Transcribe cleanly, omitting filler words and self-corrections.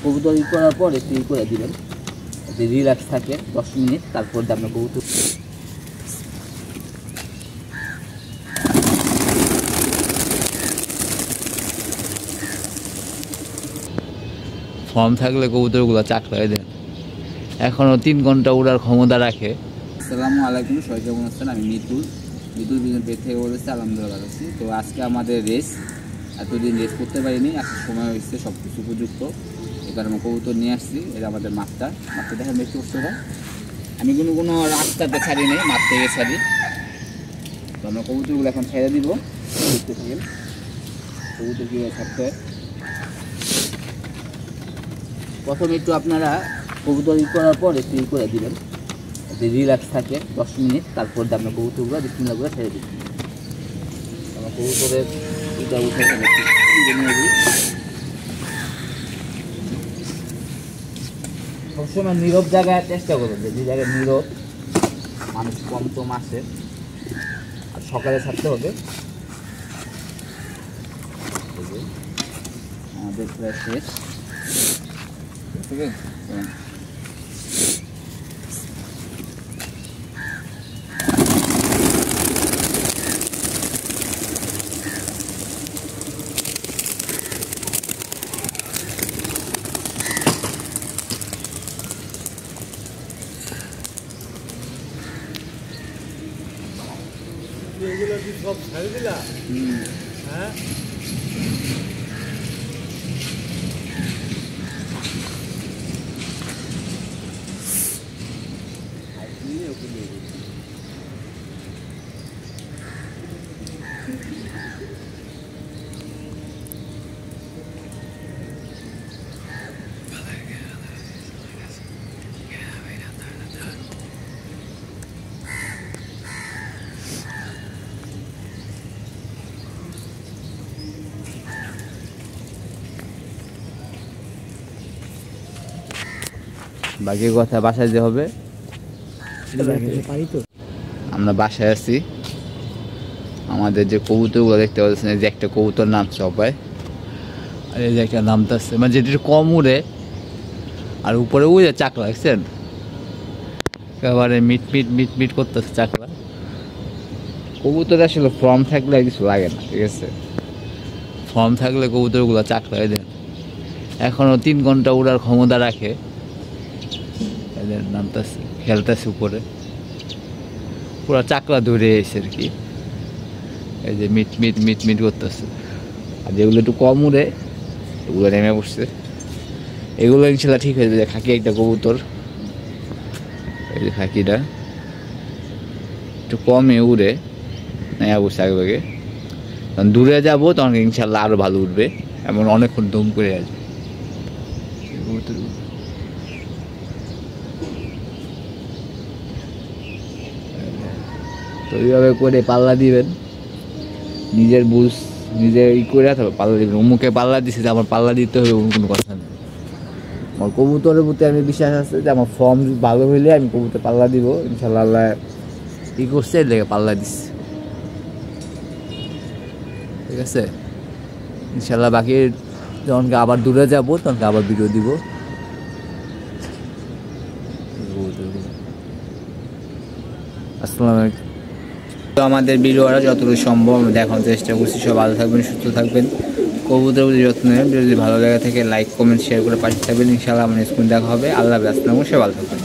কবুতর করার পর একটু করে দিবেন, রিল্যাক্স থাকে 10 মিনিট, তারপর আপনার কবুতর ফর্ম থাকলে কবুতরগুলো চাকরায় দেন। এখনও 3 ঘন্টা উড়ার ক্ষমতা রাখে। আসসালামু আলাইকুম, সবাই কেমন আছেন? আমি মিতুল বিজন পেট থেকে বলেছি। আলহামদুলিল্লাহ ভালো আছি। তো আজকে আমাদের রেস, এতদিন রেস করতে পারিনি, এখন সময় হয়েছে, সব কিছু উপযুক্ত। এবার আমরা কবুতর নিয়ে আসছি। এটা আমাদের মাঠটা দেখেন বেশি কষ্টটা। আমি কোনো রাস্তাতে ছাড়ি নেই, মাঠ থেকে ছাড়ি। তো আমরা কবুতরগুলো এখন ছেড়ে দিব। দেখতে থাকেন কবুতর কীভাবে ছাড়তে হয়। প্রথমে একটু আপনারা কবুতর করার পর একটু করে দিবেন, রিল্যাক্স থাকে 10 মিনিট, তারপর আপনার কবুতরগুলো বিসমিল্লাহ ছেড়ে দিবেন। আমার কবুতরের এটা উঠে সবসময় নীরব জায়গায় চেষ্টা করবেন, যে জায়গায় নীরব, মানুষ কম কম আসে, আর সকালে ছাড়তে হবে। আমাদের প্রায় শেষ, ঠিক আছে? এগুলো কি সব ছেড়ে দিলা? হ্যাঁ, বাকি কথা বাসায় যে হবে। আমরা বাসায় আছি। আমাদের যে কবুতরগুলো দেখতে পাচ্ছেন, এই যে একটা কবুতর নামছে সবাই, আর এই যে একটা নামতেছে, মানে যেটা কম উড়ে, আর উপরে উড়ে চাকলা দেখছেন, একেবারে মিট মিট মিট মিট করতেছে চাকলা। কবুতর আসলে ফর্ম থাকলে কিছু লাগে না, ঠিক আছে? ফর্ম থাকলে কবুতরগুলো চাকলায় দেন। এখনও 3 ঘন্টা উড়ার ক্ষমতা রাখে। এদের নামতেছে, খেলতেছে উপরে, পুরা চাকলা ধরে এসে আর কি। এই যে মিট মিট মিট মিট করতেছে। আর যেগুলো একটু কম উড়ে ওগুলো নেমে পড়ছে। এগুলো ইনশাল্লাহ ঠিক হয়ে যাবে। খাকি একটা কবুতর, এই যে খাকিটা একটু কমে উড়ে নেমে পড়ছে আগে আগে। তখন দূরে যাবো, তখন ইনশাল্লাহ আরো ভালো উঠবে। এমন অনেকক্ষণ দম করে আসবে কবুতর। তো এইভাবে করে পাল্লা দিবেন, নিজের বুঝ নিজে করে তবে পাল্লা দিবেন। অমুকে পাল্লা দিচ্ছে যে আমার পাল্লা দিতে হবে, অমুক কোনো কথা নেই। আমার কবুতরের প্রতি আমি বিশ্বাস আছে যে আমার ফর্ম ভালো হইলে আমি কবুতর পাল্লা দিব ইনশাল্লাহ। আল্লাহ ই করছে, এর লেগে পাল্লা দিচ্ছে, ঠিক আছে? ইনশাল্লাহ বাকি যখন আবার দূরে যাবো তখন আবার ভিডিও দিব। আসসালামু আলাইকুম। তো আমাদের ভিডিওটা যতটুকু সম্ভব দেখানোর চেষ্টা করছি। সব ভালো থাকবেন, সুস্থ থাকবেন, কবুতর যত্ন নেবেন। যদি ভালো লাগে থাকে লাইক কমেন্ট শেয়ার করে পাশে থাকবেন। ইনশাআল্লাহ আমার স্কুল দেখা হবে। আল্লাহ হাফেজ, সে ভালো থাকবেন।